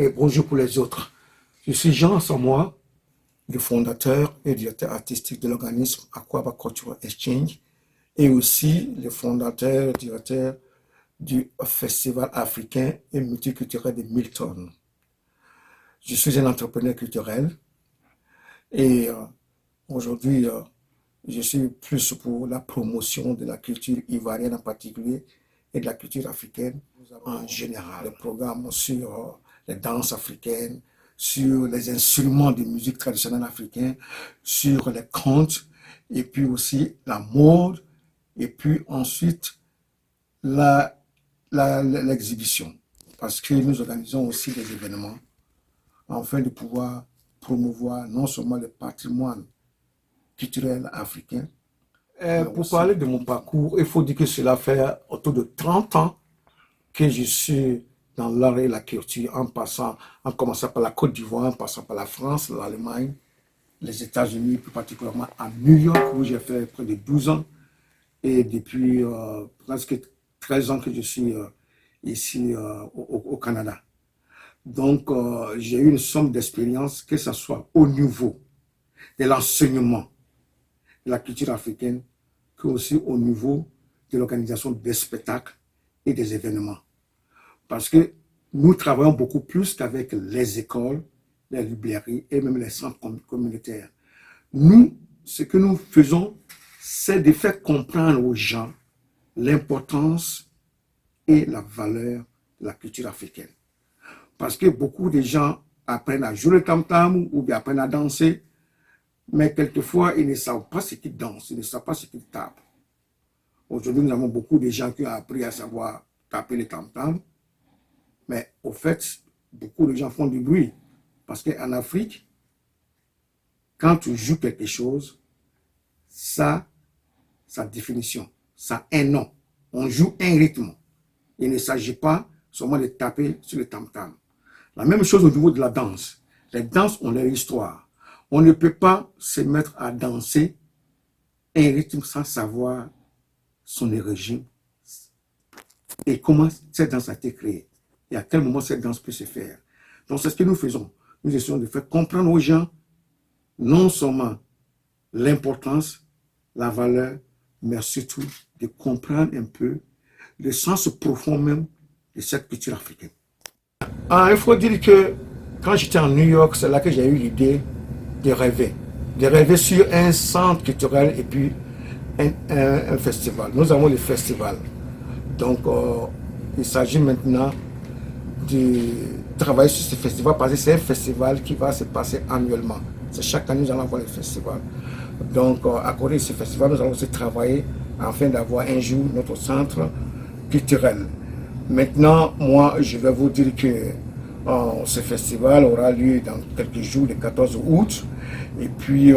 et bonjour pour les autres. Je suis Jean Samoa, le fondateur et directeur artistique de l'organisme Akwaaba Cultural Exchange et aussi le fondateur et directeur du Festival africain et multiculturel de Milton. Je suis un entrepreneur culturel et aujourd'hui, je suis plus pour la promotion de la culture ivoirienne en particulier et de la culture africaine en général. Des programmes sur les danses africaines, sur les instruments de musique traditionnelle africaine, sur les contes, et puis aussi la mode, et puis ensuite l'exhibition. Parce que nous organisons aussi des événements afin de pouvoir promouvoir non seulement le patrimoine culturel africain. Pour parler de mon parcours, il faut dire que cela fait autour de 30 ans que je suis dans l'art et la culture, en commençant par la Côte d'Ivoire, en passant par la France, l'Allemagne, les États-Unis, plus particulièrement à New York, où j'ai fait près de 12 ans. Et depuis presque 13 ans que je suis ici au Canada. Donc, j'ai eu une somme d'expérience, que ce soit au niveau de l'enseignement de la culture africaine, que aussi au niveau de l'organisation des spectacles et des événements. Parce que nous travaillons beaucoup plus qu'avec les écoles, les librairies et même les centres communautaires. Nous, ce que nous faisons, c'est de faire comprendre aux gens l'importance et la valeur de la culture africaine. Parce que beaucoup de gens apprennent à jouer le tam-tam ou bien apprennent à danser, mais quelquefois, ils ne savent pas ce qu'ils dansent, ils ne savent pas ce qu'ils tapent. Aujourd'hui, nous avons beaucoup de gens qui ont appris à savoir taper le tam-tam, mais au fait, beaucoup de gens font du bruit. Parce qu'en Afrique, quand tu joues quelque chose, ça, sa définition, ça a un nom. On joue un rythme. Il ne s'agit pas seulement de taper sur le tam-tam. La même chose au niveau de la danse. Les danses ont leur histoire. On ne peut pas se mettre à danser un rythme sans savoir son origine et comment cette danse a été créée et à quel moment cette danse peut se faire. Donc c'est ce que nous faisons. Nous essayons de faire comprendre aux gens non seulement l'importance, la valeur, mais surtout de comprendre un peu le sens profond même de cette culture africaine. Il faut dire que quand j'étais en New York, c'est là que j'ai eu l'idée de rêver sur un centre culturel et puis un festival. Nous avons le festival. Donc, il s'agit maintenant de travailler sur ce festival parce que c'est un festival qui va se passer annuellement. C'est chaque année, nous allons avoir le festival. Donc, à côté de ce festival, nous allons aussi travailler afin d'avoir un jour notre centre culturel. Maintenant, moi, je vais vous dire que ce festival aura lieu dans quelques jours, le 14 août. Et puis,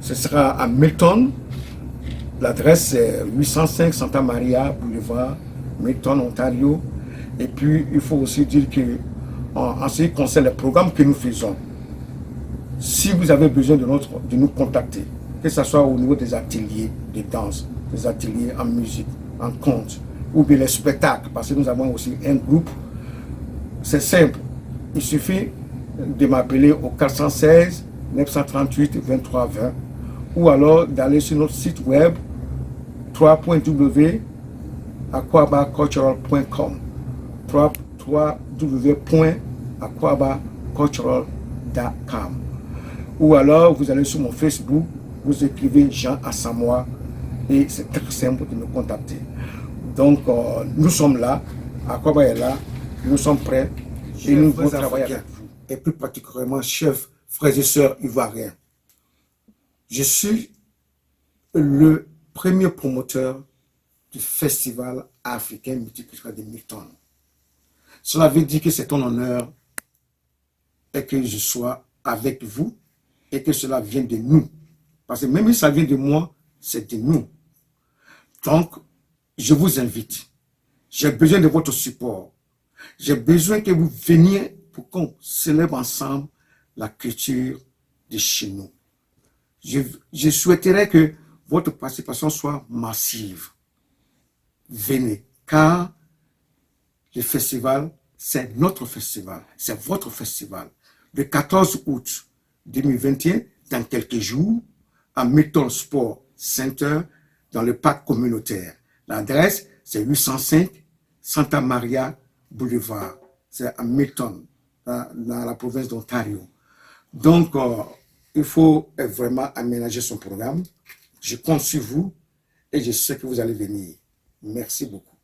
ce sera à Milton. L'adresse est 805 Santa Maria Boulevard, Milton, Ontario. Et puis, il faut aussi dire que, en ce qui concerne les programmes que nous faisons, si vous avez besoin de nous contacter, que ce soit au niveau des ateliers de danse, des ateliers en musique, en conte, ou bien les spectacles, parce que nous avons aussi un groupe, c'est simple. Il suffit de m'appeler au 416 938 23 20 ou alors d'aller sur notre site web www.akwabacultural.com www.akwabacultural.com ou alors vous allez sur mon Facebook, vous écrivez Jean Asamoah et c'est très simple de me contacter. Donc nous sommes là, Akwaaba est là, nous sommes prêts et nous voulons travailler avec vous. Et plus particulièrement, chers frères et sœurs ivoiriens. Je suis le premier promoteur du Festival africain multiculturel de Milton. Cela veut dire que c'est un honneur et que je sois avec vous et que cela vient de nous. Parce que même si ça vient de moi, c'est de nous. Donc, je vous invite. J'ai besoin de votre support. J'ai besoin que vous veniez pour qu'on célèbre ensemble la culture de chez nous. Je souhaiterais que votre participation soit massive. Venez, car le festival c'est notre festival, c'est votre festival. Le 14 août 2021, dans quelques jours, à Milton Sport Center, dans le parc communautaire. L'adresse, c'est 805 Santa Maria Boulevard. C'est à Milton, dans la province d'Ontario. Donc, il faut vraiment aménager son programme. Je compte sur vous et je sais que vous allez venir. Merci beaucoup.